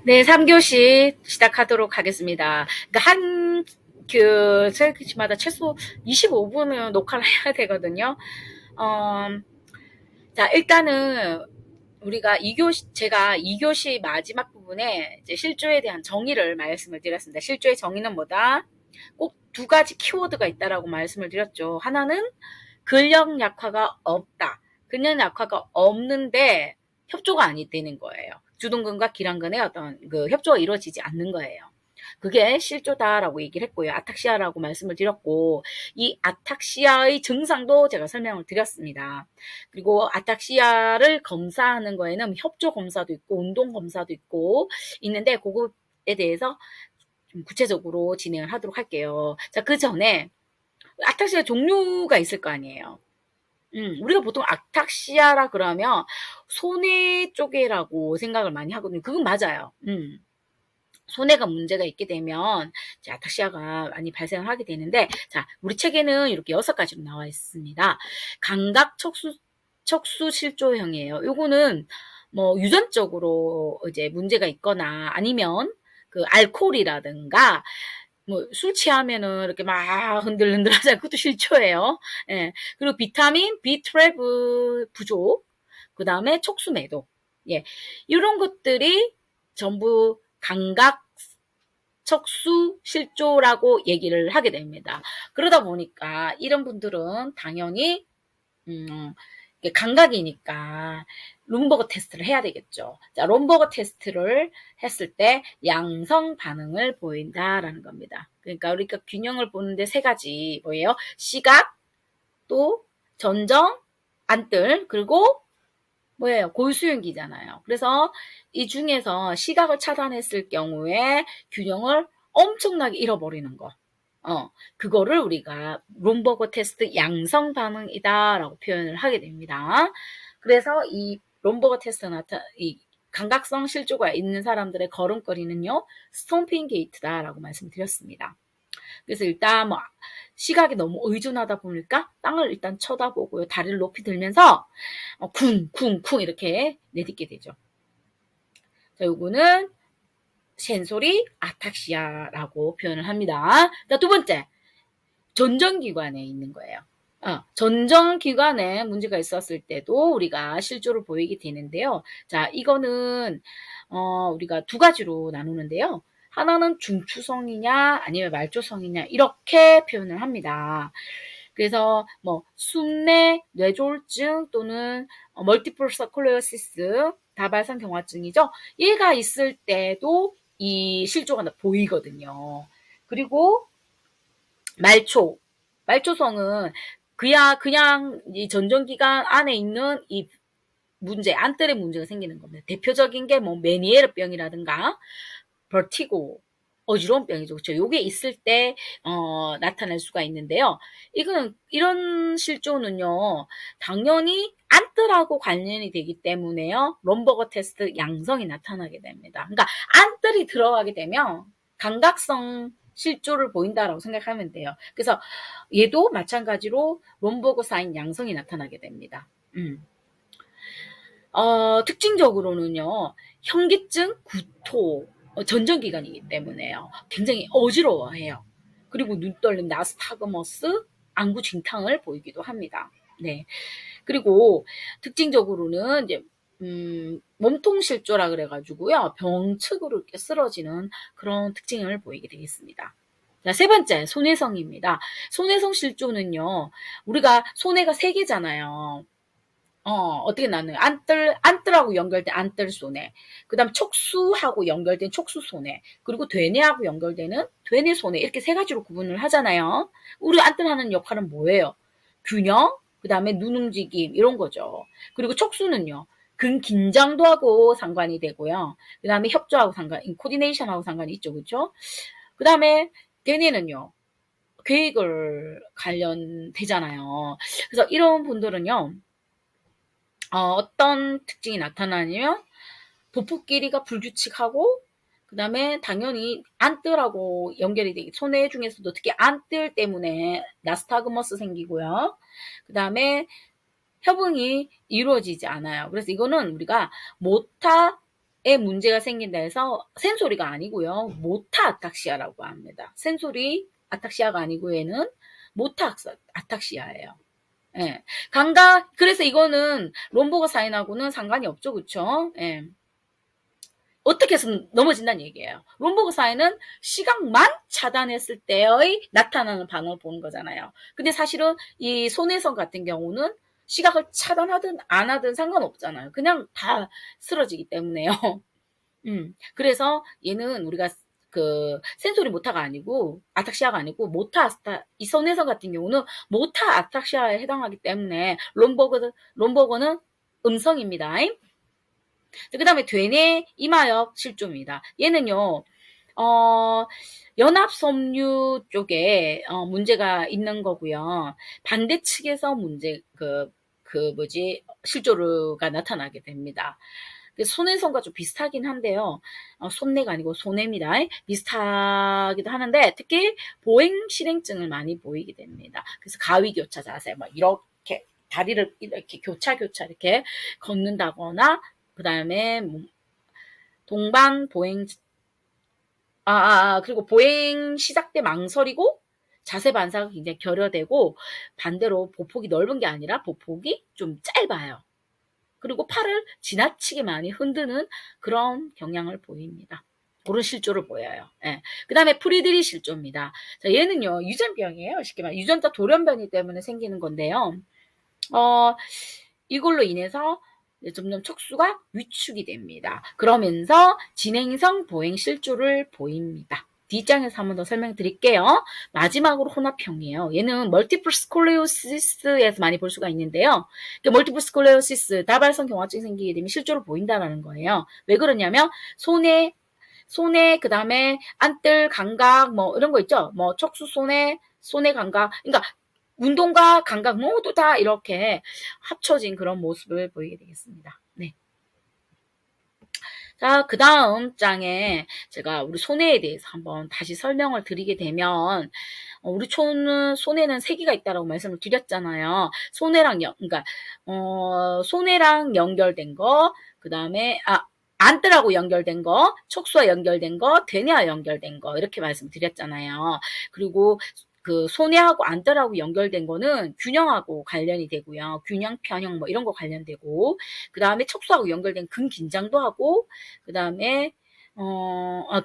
네, 3교시 시작하도록 하겠습니다. 그러니까 세교시마다 최소 25분은 녹화를 해야 되거든요. 어, 자, 일단은 우리가 제가 2교시 마지막 부분에 이제 실조에 대한 정의를 말씀을 드렸습니다. 실조의 정의는 뭐다? 꼭 두 가지 키워드가 있다라고 말씀을 드렸죠. 하나는 근력 약화가 없다. 근력 약화가 없는데 협조가 안 되는 거예요. 주둔근과 기란근의 어떤 그 협조가 이루어지지 않는 거예요. 그게 실조다라고 얘기를 했고요. 아탁시아라고 말씀을 드렸고, 이 아탁시아의 증상도 제가 설명을 드렸습니다. 그리고 아탁시아를 검사하는 거에는 협조 검사도 있고 운동 검사도 있고 있는데 그거에 대해서 좀 구체적으로 진행을 하도록 할게요. 자, 그 전에 아탁시아 종류가 있을 거 아니에요. 우리가 보통 아탁시아라 그러면 손해 쪽이라고 생각을 많이 하거든요. 그건 맞아요. 손해가 문제가 있게 되면 아탁시아가 많이 발생을 하게 되는데, 자, 우리 책에는 이렇게 6가지로 나와 있습니다. 감각 척수 실조형이에요. 요거는 뭐 유전적으로 이제 문제가 있거나 아니면 그 알코올이라든가 뭐 술 취하면은 이렇게 막 흔들흔들 하잖아요. 그것도 실조예요. 예. 그리고 비타민 B12 부족, 그 다음에 촉수 매도. 예. 이런 것들이 전부 감각 척수 실조라고 얘기를 하게 됩니다. 그러다 보니까 이런 분들은 당연히 감각이니까 룸버거 테스트를 해야 되겠죠. 자, 룸버거 테스트를 했을 때 양성 반응을 보인다라는 겁니다. 그러니까 우리가 균형을 보는데 3가지 뭐예요? 시각, 또 전정, 안뜰, 그리고 뭐예요? 골수윤기잖아요. 그래서 이 중에서 시각을 차단했을 경우에 균형을 엄청나게 잃어버리는 거. 그거를 우리가 롬버거 테스트 양성 반응이다라고 표현을 하게 됩니다. 그래서 이 롬버거 테스트 이 감각성 실조가 있는 사람들의 걸음걸이는요, 스톰핑 게이트다라고 말씀드렸습니다. 그래서 일단 뭐 시각이 너무 의존하다 보니까 땅을 일단 쳐다보고요. 다리를 높이 들면서 쿵쿵쿵 이렇게 내딛게 되죠. 자, 요거는 센소리 아탁시아라고 표현을 합니다. 자, 2번째. 전정기관에 있는 거예요. 전정기관에 문제가 있었을 때도 우리가 실조를 보이게 되는데요. 자, 이거는 우리가 2가지로 나누는데요. 하나는 중추성이냐 아니면 말초성이냐 이렇게 표현을 합니다. 그래서 뭐 순뇌 뇌졸중 또는 멀티플 서클레오시스 다발성 경화증이죠. 얘가 있을 때도 이 실조가 보이거든요. 그리고 말초성은 그냥 이 전정기관 안에 있는 이 문제, 안뜰의 문제가 생기는 겁니다. 대표적인 게 뭐 메니에르병이라든가 버티고 어지러운 병이죠. 그렇죠? 요게 있을 때 나타날 수가 있는데요. 이런 실조는요. 당연히 안뜰하고 관련이 되기 때문에요. 롬버거 테스트 양성이 나타나게 됩니다. 그러니까 안뜰이 들어가게 되면 감각성 실조를 보인다라고 생각하면 돼요. 그래서 얘도 마찬가지로 롬버거 사인 양성이 나타나게 됩니다. 특징적으로는요. 현기증, 구토, 전정기관이기 때문에요. 굉장히 어지러워해요. 그리고 눈떨림, 나스타그머스, 안구 진탕을 보이기도 합니다. 네. 그리고 특징적으로는 이제 몸통 실조라 그래가지고요. 병측으로 이렇게 쓰러지는 그런 특징을 보이게 되겠습니다. 자, 3번째, 손해성입니다. 손해성 실조는요, 우리가 손해가 3개잖아요. 어떻게 나눠요? 안뜰하고 연결된 안뜰 손해. 그 다음 촉수하고 연결된 촉수 손해. 그리고 되뇌하고 연결되는 되뇌 손해. 이렇게 3가지로 구분을 하잖아요. 우리 안뜰 하는 역할은 뭐예요? 균형, 그 다음에 눈 움직임, 이런 거죠. 그리고 촉수는요, 긴장도하고 상관이 되고요. 그 다음에 협조하고 코디네이션하고 상관이 있죠. 그죠? 그 다음에 되뇌는요, 계획을 관련되잖아요. 그래서 이런 분들은요, 어떤 특징이 나타나냐면 보폭 길이가 불규칙하고 그 다음에 당연히 안뜰하고 연결이 되기 손해 중에서도 특히 안뜰 때문에 나스타그머스 생기고요. 그 다음에 협응이 이루어지지 않아요. 그래서 이거는 우리가 모타 문제가 생긴다 해서 센소리가 아니고요. 모타 아탁시아라고 합니다. 센소리 아탁시아가 아니고 얘는 모타 아탁시아예요. 예. 감각, 그래서 이거는 롬보가 사인하고는 상관이 없죠. 그쵸? 예. 어떻게 해서 넘어진다는 얘기예요. 롬보그 사인은 시각만 차단했을 때의 나타나는 반응을 보는 거잖아요. 근데 사실은 이 손해성 같은 경우는 시각을 차단하든 안 하든 상관없잖아요. 그냥 다 쓰러지기 때문에요. 그래서 얘는 우리가 그 센소리 모타가 아니고 아탁시아가 아니고 이 손해성 같은 경우는 모타 아탁시아에 해당하기 때문에 롬버그는 음성입니다. 그 다음에 되뇌 이마엽 실조입니다. 얘는요, 연합섬유 쪽에 문제가 있는 거고요. 반대 측에서 실조가 나타나게 됩니다. 손해성과 좀 비슷하긴 한데요. 손해가 아니고 손해입니다. 비슷하기도 하는데 특히 보행 실행증을 많이 보이게 됩니다. 그래서 가위교차 자세, 막 이렇게 다리를 이렇게 교차 이렇게 걷는다거나 그 다음에 동반 보행 그리고 보행 시작 때 망설이고 자세 반사가 굉장히 결여되고 반대로 보폭이 넓은 게 아니라 보폭이 좀 짧아요. 그리고 팔을 지나치게 많이 흔드는 그런 경향을 보입니다. 그런 실조를 보여요. 예. 그 다음에 프리드리 실조입니다. 자, 얘는요, 유전병이에요. 쉽게 말해. 유전자 돌연변이 때문에 생기는 건데요. 이걸로 인해서 점점 척수가 위축이 됩니다. 그러면서 진행성 보행 실조를 보입니다. D장에서 한 번 더 설명드릴게요. 마지막으로 혼합형이에요. 얘는 멀티플 스콜리오시스에서 많이 볼 수가 있는데요. 멀티플 스콜리오시스, 다발성 경화증이 생기게 되면 실조를 보인다는 거예요. 왜 그러냐면 손에 그 다음에 안뜰 감각 뭐 이런 거 있죠. 뭐 척수 손에 감각. 그러니까 운동과 감각 모두 다 이렇게 합쳐진 그런 모습을 보이게 되겠습니다. 네. 자, 그 다음 장에 제가 우리 손해에 대해서 한번 다시 설명을 드리게 되면, 우리 손해는 세 개가 있다라고 말씀을 드렸잖아요. 그러니까, 손해랑 연결된 거, 그 다음에, 안뜰하고 연결된 거, 척수와 연결된 거, 대뇌와 연결된 거, 이렇게 말씀드렸잖아요. 그리고 그 손해하고 안뜰하고 연결된 거는 균형하고 관련이 되고요. 균형, 편형 뭐 이런 거 관련되고, 그 다음에 척수하고 연결된 근긴장도 하고, 그 다음에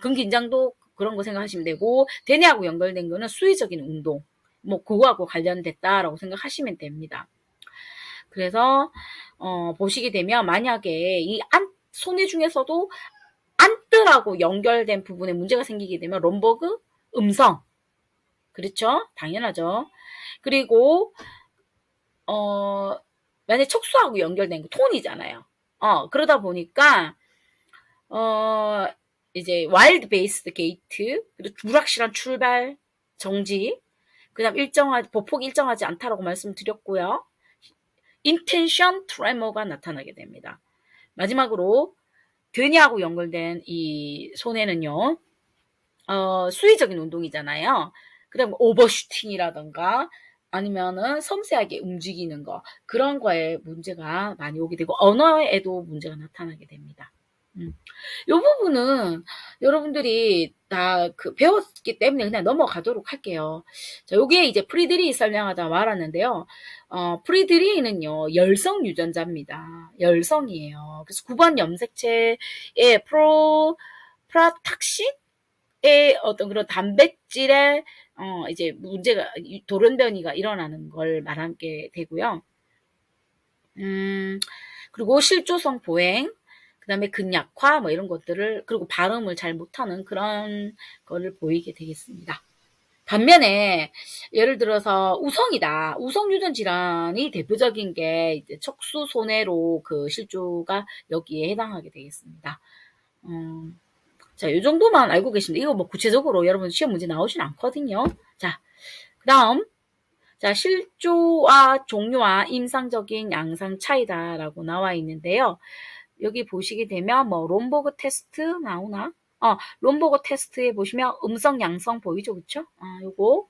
근긴장도 그런 거 생각하시면 되고, 대뇌하고 연결된 거는 수의적인 운동, 뭐 그거하고 관련됐다라고 생각하시면 됩니다. 그래서 보시게 되면 만약에 이 손해 중에서도 안뜰하고 연결된 부분에 문제가 생기게 되면 롬버그 음성, 그렇죠? 당연하죠. 그리고 만약에 척수하고 연결된 거 톤이잖아요. 그러다 보니까 이제 와일드 베이스드 게이트, 그리고 불확실한 출발, 정지, 그다음 보폭이 일정하지 않다라고 말씀드렸고요. 인텐션 트레머가 나타나게 됩니다. 마지막으로 되뇌하고 연결된 이 손해는요. 수의적인 운동이잖아요. 그다음 오버슈팅이라던가 아니면은 섬세하게 움직이는 거 그런 거에 문제가 많이 오게 되고 언어에도 문제가 나타나게 됩니다. 이 부분은 여러분들이 다 배웠기 때문에 그냥 넘어가도록 할게요. 자, 여기에 이제 프리드리 설명하다 말았는데요. 프리드리는요, 열성 유전자입니다. 열성이에요. 그래서 9번 염색체의 프라탁신의 어떤 그런 단백질의 이제 문제가 돌연변이가 일어나는 걸 말하게 되고요. 그리고 실조성 보행, 그 다음에 근약화 뭐 이런 것들을 그리고 발음을 잘 못하는 그런 거를 보이게 되겠습니다. 반면에 예를 들어서 우성이다. 우성 유전 질환이 대표적인 게 이제 척수 손해로 그 실조가 여기에 해당하게 되겠습니다. 자, 이 정도만 알고 계시면 이거 뭐 구체적으로 여러분 시험 문제 나오진 않거든요. 자, 그다음 자, 실조와 종류와 임상적인 양상 차이다라고 나와 있는데요. 여기 보시게 되면 뭐 롬버그 테스트 나오나? 롬버그 테스트에 보시면 음성 양성 보이죠, 그쵸? 요거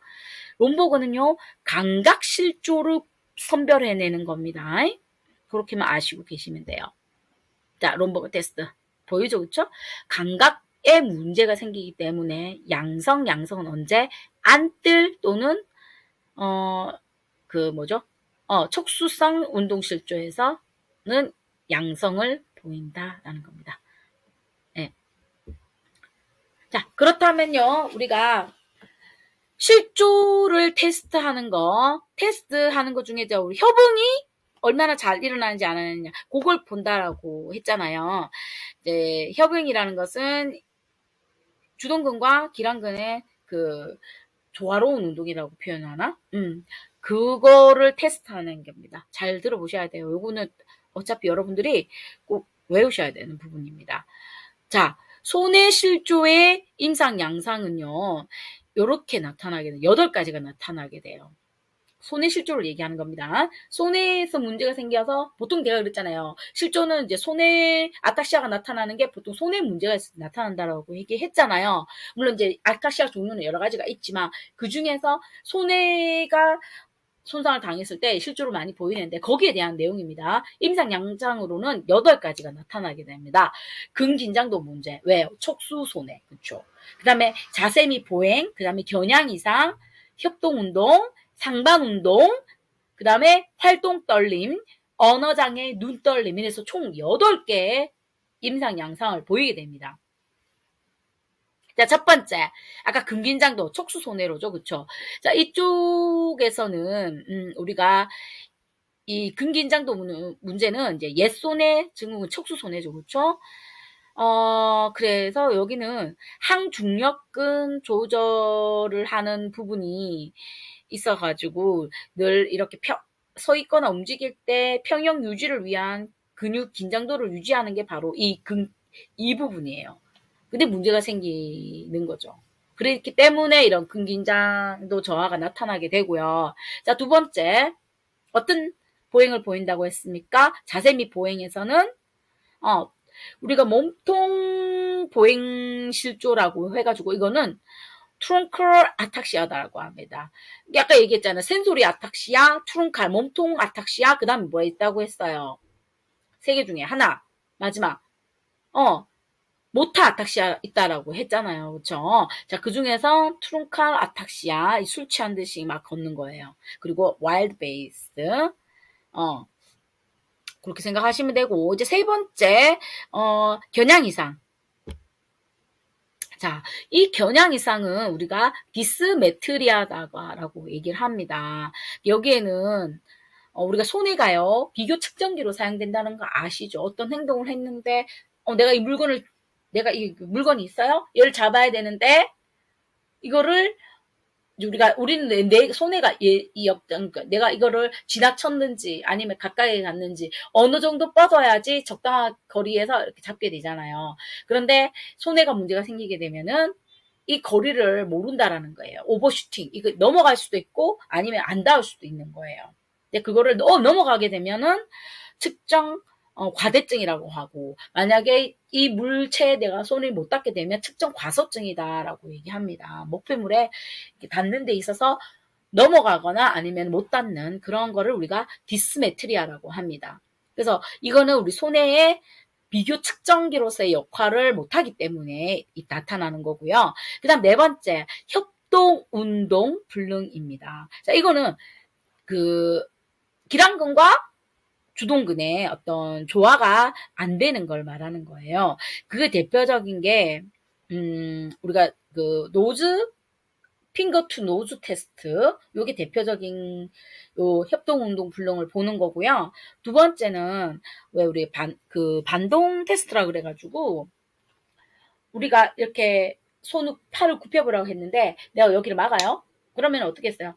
롬버그는요 감각 실조를 선별해내는 겁니다. 그렇게만 아시고 계시면 돼요. 자, 롬버그 테스트. 보이죠, 그쵸? 감각에 문제가 생기기 때문에 양성은 언제? 안뜰 또는 촉수성 운동실조에서는 양성을 보인다라는 겁니다. 네. 자, 그렇다면요, 우리가 실조를 테스트하는 것 중에 이제 우리 협응이 얼마나 잘 일어나는지 안 하느냐, 그걸 본다라고 했잖아요. 이제 협응이라는 것은 주동근과 기랑근의 그 조화로운 운동이라고 표현하나? 그거를 테스트하는 겁니다. 잘 들어보셔야 돼요. 요거는 어차피 여러분들이 꼭 외우셔야 되는 부분입니다. 자, 손의 실조의 임상 양상은요, 요렇게 나타나게 돼요. 8가지가 나타나게 돼요. 손의 실조를 얘기하는 겁니다. 손에서 문제가 생겨서 보통 내가 그랬잖아요. 실조는 이제 손에 아타시아가 나타나는 게 보통 손에 문제가 나타난다라고 얘기했잖아요. 물론 이제 아타시아 종류는 여러 가지가 있지만 그 중에서 손해가 손상을 당했을 때 실조로 많이 보이는데 거기에 대한 내용입니다. 임상 양상으로는 8가지가 나타나게 됩니다. 근긴장도 문제, 왜요? 촉수 손해, 그렇죠. 그다음에 자세 및 보행, 그다음에 겨냥 이상, 협동 운동, 상반 운동, 그 다음에 활동 떨림, 언어장애, 눈 떨림, 이래서 총 8개의 임상 양상을 보이게 됩니다. 자, 첫 번째. 아까 근긴장도 촉수 손해로죠. 그쵸? 자, 이쪽에서는, 우리가 이 근긴장도 문제는 이제 옛손해 증후군 촉수 손해죠. 그쵸? 그래서 여기는 항중력근 조절을 하는 부분이 있어가지고 늘 이렇게 서 있거나 움직일 때 평형 유지를 위한 근육 긴장도를 유지하는 게 바로 이 부분이에요. 근데 문제가 생기는 거죠. 그렇기 때문에 이런 근긴장도 저하가 나타나게 되고요. 자, 두 번째. 어떤 보행을 보인다고 했습니까? 자세 및 보행에서는 우리가 몸통 보행 실조라고 해가지고 이거는 트렁컬 아탁시아다라고 합니다. 아까 얘기했잖아요. 센소리 아탁시아, 트렁칼, 몸통 아탁시아, 그 다음에 뭐가 있다고 했어요. 3개 중에 하나, 마지막. 모타 아탁시아 있다라고 했잖아요. 그쵸? 자, 그 중에서 트렁칼 아탁시아, 술 취한 듯이 막 걷는 거예요. 그리고 와일드 베이스, 그렇게 생각하시면 되고, 이제 세 번째, 겨냥 이상. 자, 이 겨냥 이상은 우리가 디스메트리아다라고 얘기를 합니다. 여기에는 우리가 손해가요, 비교 측정기로 사용된다는 거 아시죠? 어떤 행동을 했는데, 내가 이 물건이 있어요? 얘를 잡아야 되는데, 이거를 우리는 내 손해가 그러니까 내가 이거를 지나쳤는지 아니면 가까이 갔는지 어느 정도 뻗어야지 적당한 거리에서 이렇게 잡게 되잖아요. 그런데 손해가 문제가 생기게 되면은 이 거리를 모른다라는 거예요. 오버슈팅. 이거 넘어갈 수도 있고 아니면 안 닿을 수도 있는 거예요. 근데 그거를 넘어가게 되면은 측정 과대증이라고 하고, 만약에 이 물체에 내가 손을 못 닿게 되면 측정 과소증이다라고 얘기합니다. 목표물에 닿는 데 있어서 넘어가거나 아니면 못 닿는 그런 거를 우리가 디스메트리아라고 합니다. 그래서 이거는 우리 손해의 비교 측정기로서의 역할을 못하기 때문에 나타나는 거고요. 그 다음 네 번째, 협동 운동 불능입니다. 자, 이거는 기랑근과 주동근의 어떤 조화가 안 되는 걸 말하는 거예요. 그게 대표적인 게, 우리가 핑거 투 노즈 테스트, 요게 대표적인 협동운동 불능을 보는 거고요. 두 번째는 왜 우리 반동 테스트라 그래가지고 우리가 이렇게 팔을 굽혀보라고 했는데 내가 여기를 막아요. 그러면 어떻게 했어요?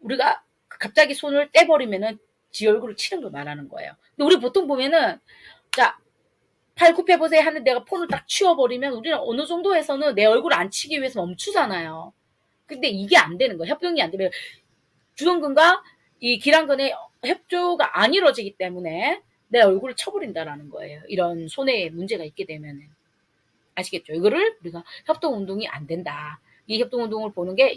우리가 갑자기 손을 떼버리면은 지 얼굴을 치는 걸 말하는 거예요. 근데 우리 보통 보면은 자, 팔 굽혀보세요 하는 내가 폰을 딱 치워버리면 우리는 어느 정도에서는 내 얼굴을 안 치기 위해서 멈추잖아요. 근데 이게 안 되는 거예요. 협동이 안 되면 주동근과 이 기랑근의 협조가 안 이루어지기 때문에 내 얼굴을 쳐버린다라는 거예요. 이런 손해에 문제가 있게 되면은. 아시겠죠? 이거를 우리가 협동 운동이 안 된다. 이 협동 운동을 보는 게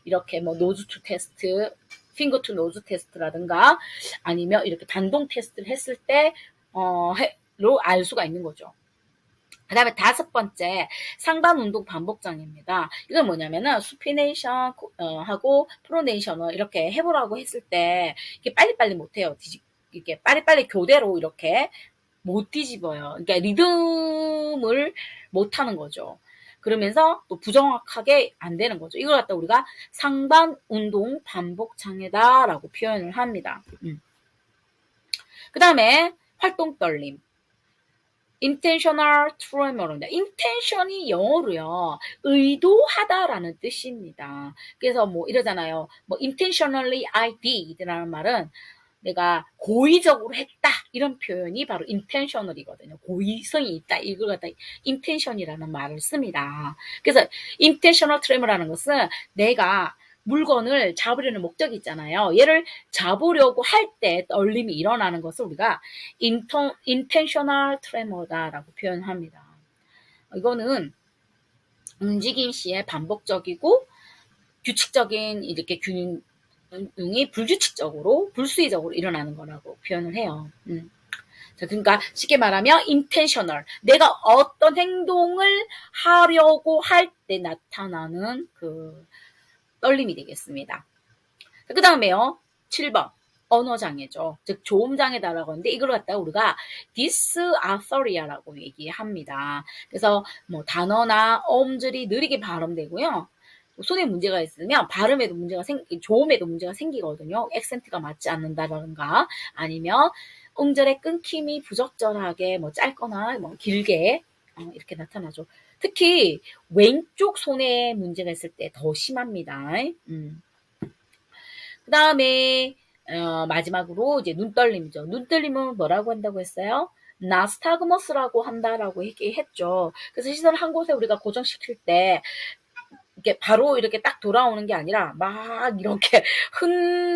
이렇게 뭐 노즈 투 테스트, 핑거 투 노즈 테스트라든가 아니면 이렇게 반동 테스트를 했을 때로 알 수가 있는 거죠. 그 다음에 다섯 번째, 상반 운동 반복장애입니다. 이건 뭐냐면은, 수피네이션, 하고, 프로네이션을 이렇게 해보라고 했을 때, 이게 빨리빨리 못해요. 이게 빨리빨리 교대로 이렇게 못 뒤집어요. 그러니까 리듬을 못 하는 거죠. 그러면서 또 부정확하게 안 되는 거죠. 이걸 갖다 우리가 상반 운동 반복 장애다라고 표현을 합니다. 그 다음에 활동 떨림. intentional tremor입니다. intention이 영어로요, 의도하다라는 뜻입니다. 그래서 뭐 이러잖아요. 뭐 intentionally I did라는 말은 내가 고의적으로 했다, 이런 표현이 바로 intentional이거든요. 고의성이 있다, 이걸 갖다 intention이라는 말을 씁니다. 그래서 intentional tremor라는 것은 내가 물건을 잡으려는 목적이 있잖아요. 얘를 잡으려고 할 때 떨림이 일어나는 것을 우리가 intentional tremor다라고 표현합니다. 이거는 움직임 시에 반복적이고 규칙적인 이렇게 균형이 불규칙적으로, 불수의적으로 일어나는 거라고 표현을 해요. 자, 그러니까 쉽게 말하면 intentional, 내가 어떤 행동을 하려고 할 때 나타나는 그 떨림이 되겠습니다. 그 다음에요, 7번 언어장애죠. 즉 조음장애다라고 하는데, 이걸 갖다가 우리가 dysarthria라고 얘기합니다. 그래서 뭐 단어나 어음절이 느리게 발음되고요, 손에 문제가 있으면 발음에도 문제가 조음에도 문제가 생기거든요. 액센트가 맞지 않는다던가, 아니면 음절의 끊김이 부적절하게 뭐 짧거나 뭐 길게 이렇게 나타나죠. 특히 왼쪽 손에 문제가 있을 때 더 심합니다. 그 다음에 마지막으로 이제 눈떨림이죠. 눈떨림은 뭐라고 한다고 했어요? 나스타그머스라고 한다라고 얘기했죠. 그래서 시선을 한 곳에 우리가 고정시킬 때 이렇게 바로 이렇게 딱 돌아오는 게 아니라 막 이렇게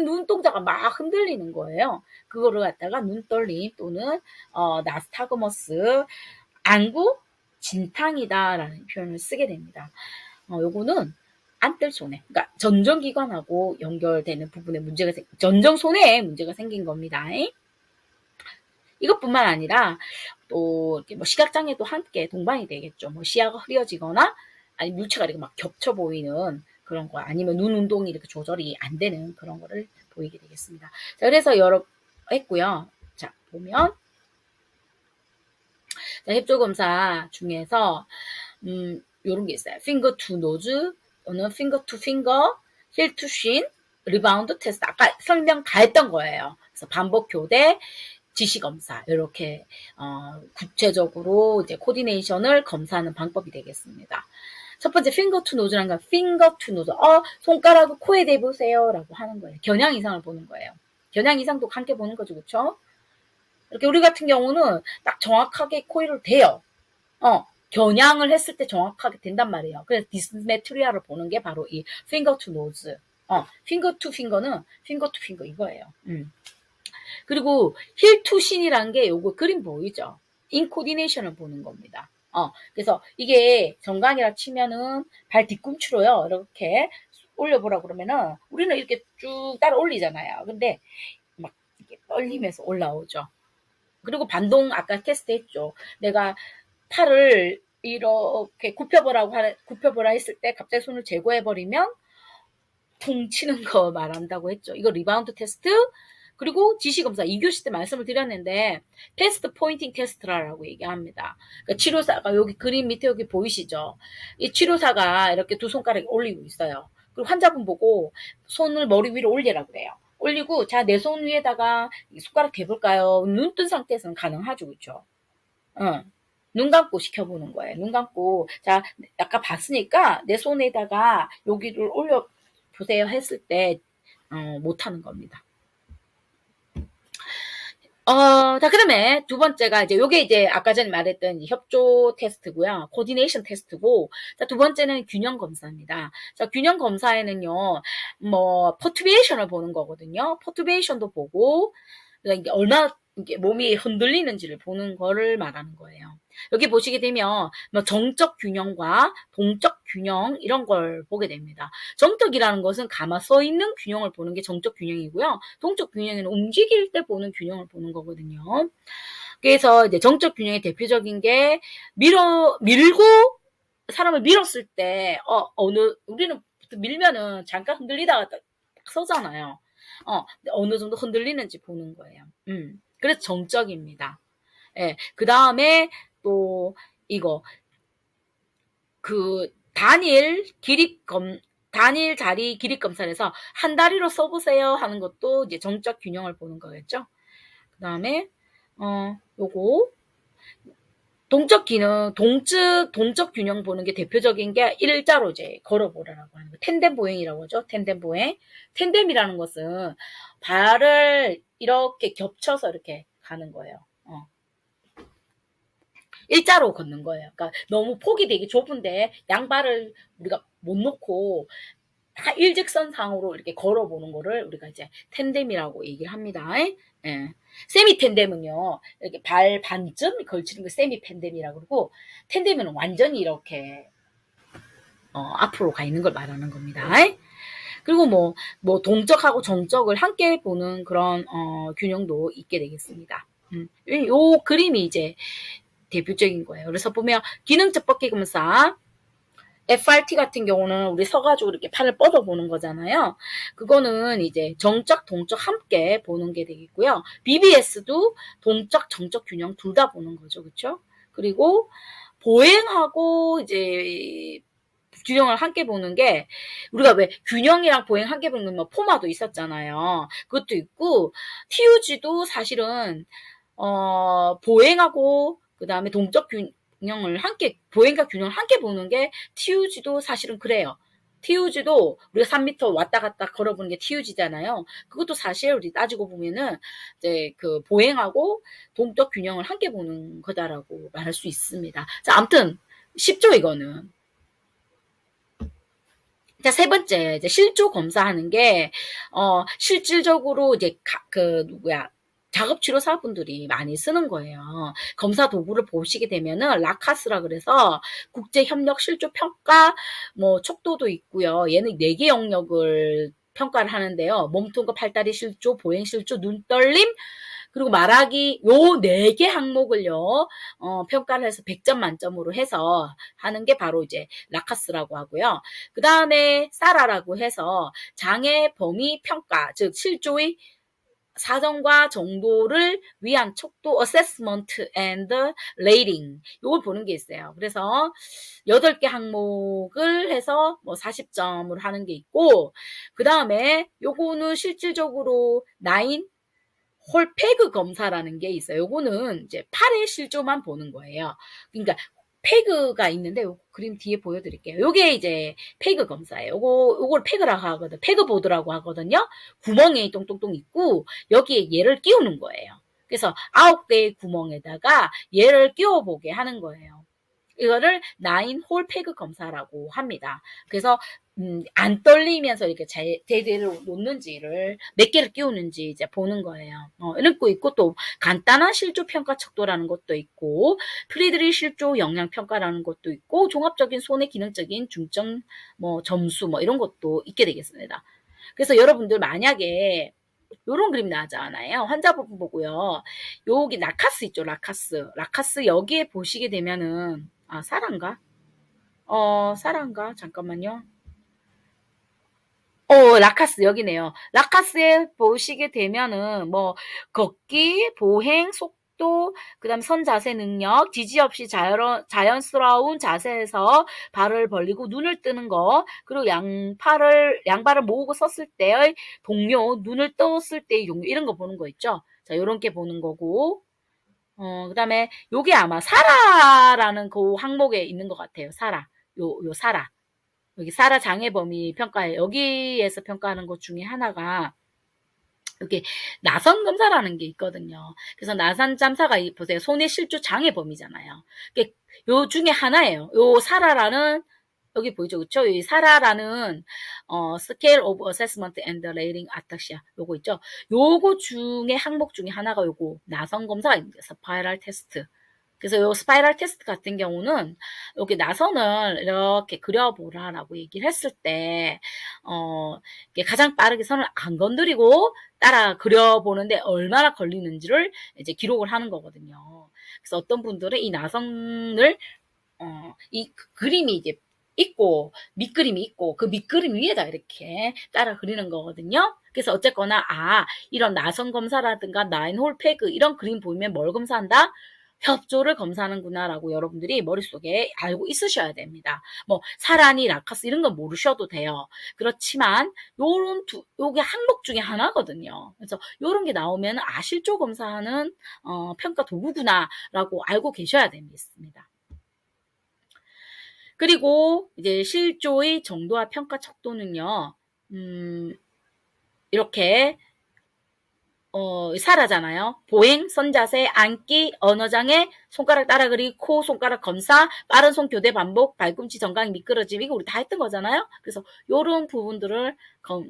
눈동자가 막 흔들리는 거예요. 그거를 갖다가 눈떨림 또는 나스타그머스, 안구 진탕이다라는 표현을 쓰게 됩니다. 요거는 안뜰손해, 그러니까 전정기관하고 연결되는 부분에 문제가 전정손해에 문제가 생긴 겁니다. 이것뿐만 아니라 또 이렇게 뭐 시각장애도 함께 동반이 되겠죠. 뭐 시야가 흐려지거나 아니면 물체가 이렇게 막 겹쳐 보이는 그런 거, 아니면 눈 운동이 이렇게 조절이 안 되는 그런 거를 보이게 되겠습니다. 자, 그래서 여러 했고요. 자, 보면 자, 협조검사 중에서 요런 게 있어요. finger to nose 또는 finger to finger, heel to shin, 리바운드 테스트. 아까 설명 다 했던 거예요. 그래서 반복 교대, 지시검사, 이렇게 구체적으로 이제 코디네이션을 검사하는 방법이 되겠습니다. 첫 번째 finger to nose라는 건 finger to nose, 손가락을 코에 대보세요 라고 하는 거예요. 겨냥 이상을 보는 거예요. 겨냥 이상도 함께 보는 거죠, 그렇죠? 이렇게 우리 같은 경우는 딱 정확하게 코를 대요. 겨냥을 했을 때 정확하게 된단 말이에요. 그래서 디스메트리아를 보는 게 바로 이 finger to nose. finger to finger는 finger to finger 이거예요. 그리고 heel to shin이라는 게 요거 그림 보이죠? 인코디네이션을 보는 겁니다. 그래서 이게 정강이라 치면은 발 뒤꿈치로요, 이렇게 올려보라 그러면은 우리는 이렇게 쭉 따라 올리잖아요. 근데 막 이렇게 떨리면서 올라오죠. 그리고 반동 아까 테스트 했죠. 내가 팔을 이렇게 굽혀보라 했을 때 갑자기 손을 제거해버리면 퉁 치는 거 말한다고 했죠. 이거 리바운드 테스트, 그리고 지시검사 2교시 때 말씀을 드렸는데 패스트 포인팅 테스트라고 얘기합니다. 그러니까 치료사가 여기 그림 밑에 여기 보이시죠? 이 치료사가 이렇게 두 손가락 올리고 있어요. 그리고 환자분 보고 손을 머리 위로 올리라고 그래요. 올리고 자, 내 손 위에다가 손가락 대볼까요? 눈 뜬 상태에서는 가능하죠, 그렇죠? 눈 감고 시켜보는 거예요. 눈 감고, 자, 아까 봤으니까 내 손에다가 여기를 올려보세요 했을 때 못하는 겁니다. 자, 그러면 두 번째가 이제 요게 이제 아까 전에 말했던 협조 테스트고요. 코디네이션 테스트고, 자, 두 번째는 균형 검사입니다. 자, 균형 검사에는요, 뭐, 퍼투베이션을 보는 거거든요. 퍼투베이션도 보고, 이게 얼마나 이게 몸이 흔들리는지를 보는 거를 말하는 거예요. 여기 보시게 되면 뭐 정적 균형과 동적 균형 이런 걸 보게 됩니다. 정적이라는 것은 가만 서 있는 균형을 보는 게 정적 균형이고요. 동적 균형은 움직일 때 보는 균형을 보는 거거든요. 그래서 이제 정적 균형의 대표적인 게 밀고 사람을 밀었을 때 우리는 밀면은 잠깐 흔들리다가 딱 서잖아요. 어느 정도 흔들리는지 보는 거예요. 그래서 정적입니다. 예. 그다음에 또 이거 그 단일 자리 기립 검사에서 한 다리로 써보세요 하는 것도 이제 정적 균형을 보는 거겠죠. 그다음에 요거 동적 균형 보는 게 대표적인 게 일자로 이제 걸어보라라고 하는 거. 텐덴 보행이라고 하죠. 텐덴 보행. 텐덴이라는 것은 발을 이렇게 겹쳐서 이렇게 가는 거예요. 일자로 걷는 거예요. 그러니까 너무 폭이 되게 좁은데 양발을 우리가 못 놓고 다 일직선상으로 이렇게 걸어보는 거를 우리가 이제 텐뎀이라고 얘기를 합니다. 예. 세미 텐뎀은요, 이렇게 발 반쯤 걸치는 걸 세미 텐뎀이라고 그러고, 텐뎀은 완전히 이렇게, 앞으로 가 있는 걸 말하는 겁니다. 그리고 뭐, 동적하고 정적을 함께 보는 그런, 균형도 있게 되겠습니다. 요 그림이 이제 대표적인 거예요. 그래서 보면, 기능적 뻗기 검사, FRT 같은 경우는 우리 서가지고 이렇게 팔을 뻗어보는 거잖아요. 그거는 이제 정적, 동적 함께 보는 게 되겠고요. BBS도 동적, 정적 균형 둘 다 보는 거죠. 그렇죠? 그리고 보행하고 이제 균형을 함께 보는 게 우리가 왜 균형이랑 보행 함께 보는 뭐 포마도 있었잖아요. 그것도 있고 TUG도 사실은 보행하고 그다음에 동적 균형을 함께 보행과 균형을 함께 보는 게 TUG도 사실은 그래요. TUG도 우리가 3m 왔다 갔다 걸어보는 게 TUG잖아요. 그것도 사실 우리 따지고 보면은 이제 그 보행하고 동적 균형을 함께 보는 거다라고 말할 수 있습니다. 자, 아무튼 쉽죠 이거는. 자, 세 번째, 이제 실조 검사하는 게, 실질적으로 이제, 작업치료사분들이 많이 쓰는 거예요. 검사 도구를 보시게 되면은, 라카스라 그래서, 국제협력실조평가, 뭐, 척도도 있고요. 얘는 4개 영역을 평가를 하는데요. 몸통과 팔다리 실조, 보행 실조, 눈떨림, 그리고 말하기 요 4개 항목을요, 평가를 해서 100점 만점으로 해서 하는 게 바로 이제 라카스라고 하고요. 그 다음에 사라라고 해서 장애 범위 평가, 즉 실조의 사정과 정도를 위한 척도 assessment and rating 요걸 보는 게 있어요. 그래서 8개 항목을 해서 뭐 40점을 하는 게 있고 그 다음에 요거는 실질적으로 9 홀peг 검사라는 게 있어요. 요거는 이제 팔의 실조만 보는 거예요. 그러니까 페그가 있는데 요 그림 뒤에 보여드릴게요. 요게 이제 페그 검사예요. 요걸 페그라고 하거든. 페그보드라고 하거든요. 구멍이 똥똥똥 있고 여기에 얘를 끼우는 거예요. 그래서 9개의 구멍에다가 얘를 끼워보게 하는 거예요. 이거를 9홀 페그 검사라고 합니다. 그래서 안 떨리면서 이렇게 제대로 놓는지를 몇 개를 끼우는지 이제 보는 거예요. 이런 거 있고 또 간단한 실조 평가 척도라는 것도 있고 프리드리 실조 영향 평가라는 것도 있고 종합적인 손의 기능적인 중점 뭐 점수 뭐 이런 것도 있게 되겠습니다. 그래서 여러분들 만약에 요런 그림 나잖아요. 환자분 보고요. 여기 라카스 있죠, 라카스. 라카스 여기에 보시게 되면은, 사란가? 사란가? 잠깐만요. 라카스 여기네요. 라카스에 보시게 되면은 뭐 걷기, 보행, 속도, 그다음 선 자세 능력, 지지 없이 자연스러운 자세에서 발을 벌리고 눈을 뜨는 거, 그리고 양발을 모으고 섰을 때의 동료, 눈을 떴을 때의 용료 이런 거 보는 거 있죠. 자, 요런 게 보는 거고. 그다음에 요게 아마 사라라는 그 항목에 있는 것 같아요. 사라. 요 사라. 여기 사라 장애 범위 평가에 여기에서 평가하는 것 중에 하나가 여기 나선 검사라는 게 있거든요. 그래서 나선 검사가 보세요. 손의 실조 장애 범위잖아요. 요 중에 하나예요. 요 사라라는 여기 보이죠, 그렇죠? 이 사라라는 Scale of Assessment and Rating Ataxia 요거 있죠? 요거 중에 항목 중에 하나가 요거 나선 검사가 있는데 스파이럴 테스트. 그래서 요 스파이럴 테스트 같은 경우는 여기 나선을 이렇게 그려보라라고 얘기를 했을 때, 이게 가장 빠르게 선을 안 건드리고 따라 그려보는데 얼마나 걸리는지를 이제 기록을 하는 거거든요. 그래서 어떤 분들은 이 나선을, 이 그림이 이제 있고, 밑그림이 있고, 그 밑그림 위에다 이렇게 따라 그리는 거거든요. 그래서 어쨌거나, 이런 나선 검사라든가 나인홀 패그 이런 그림 보이면 뭘 검사한다? 협조를 검사하는구나라고 여러분들이 머릿속에 알고 있으셔야 됩니다. 뭐 사라니, 라카스 이런 건 모르셔도 돼요. 그렇지만 요게 항목 중에 하나거든요. 그래서 요런 게 나오면 실조 검사하는 평가 도구구나라고 알고 계셔야 됩니다. 그리고 이제 실조의 정도와 평가 척도는요. 이렇게 사라잖아요. 보행, 선자세, 앉기, 언어장애, 손가락 따라 그리기, 코, 손가락 검사, 빠른 손 교대 반복, 발꿈치 정강이 미끄러짐, 이거 우리 다 했던 거잖아요. 그래서 요런 부분들을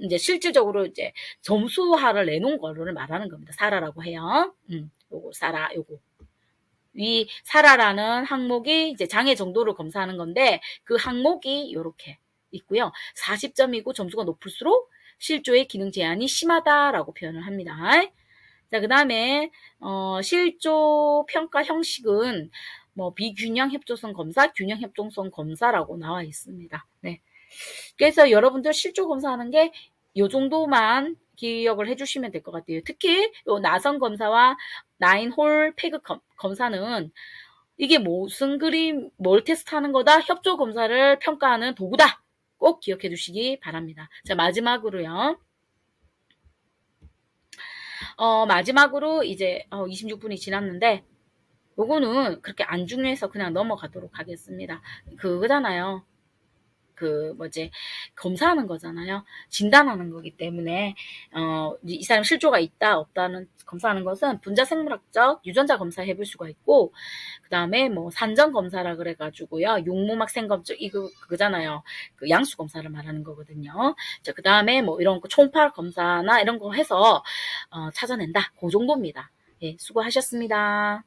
이제 실질적으로 이제 점수화를 내놓은 거를 말하는 겁니다. 사라라고 해요. 요거 사라, 요거. 위 사라라는 항목이 이제 장애 정도를 검사하는 건데 그 항목이 요렇게 있고요. 40점이고 점수가 높을수록 실조의 기능 제한이 심하다라고 표현을 합니다. 자, 그 다음에 실조 평가 형식은 뭐 비균형 협조성 검사, 균형 협동성 검사라고 나와 있습니다. 네. 그래서 여러분들 실조 검사하는 게 요 정도만 기억을 해주시면 될 것 같아요. 특히 요 나선 검사와 나인홀 패그 검사는 이게 무슨 그림, 뭘 테스트하는 거다? 협조 검사를 평가하는 도구다. 꼭 기억해 두시기 바랍니다. 자, 마지막으로요. 마지막으로 이제 26분이 지났는데 요거는 그렇게 안 중요해서 그냥 넘어가도록 하겠습니다. 그거잖아요. 검사하는 거잖아요. 진단하는 거기 때문에, 이 사람 실조가 있다, 없다는 검사하는 것은 분자생물학적 유전자 검사 해볼 수가 있고, 그 다음에 뭐 산전 검사라 그래가지고요. 용모막 생검증, 그거잖아요. 그 양수 검사를 말하는 거거든요. 자, 그 다음에 뭐 이런 총파 검사나 이런 거 해서, 찾아낸다. 그 정도입니다. 예, 수고하셨습니다.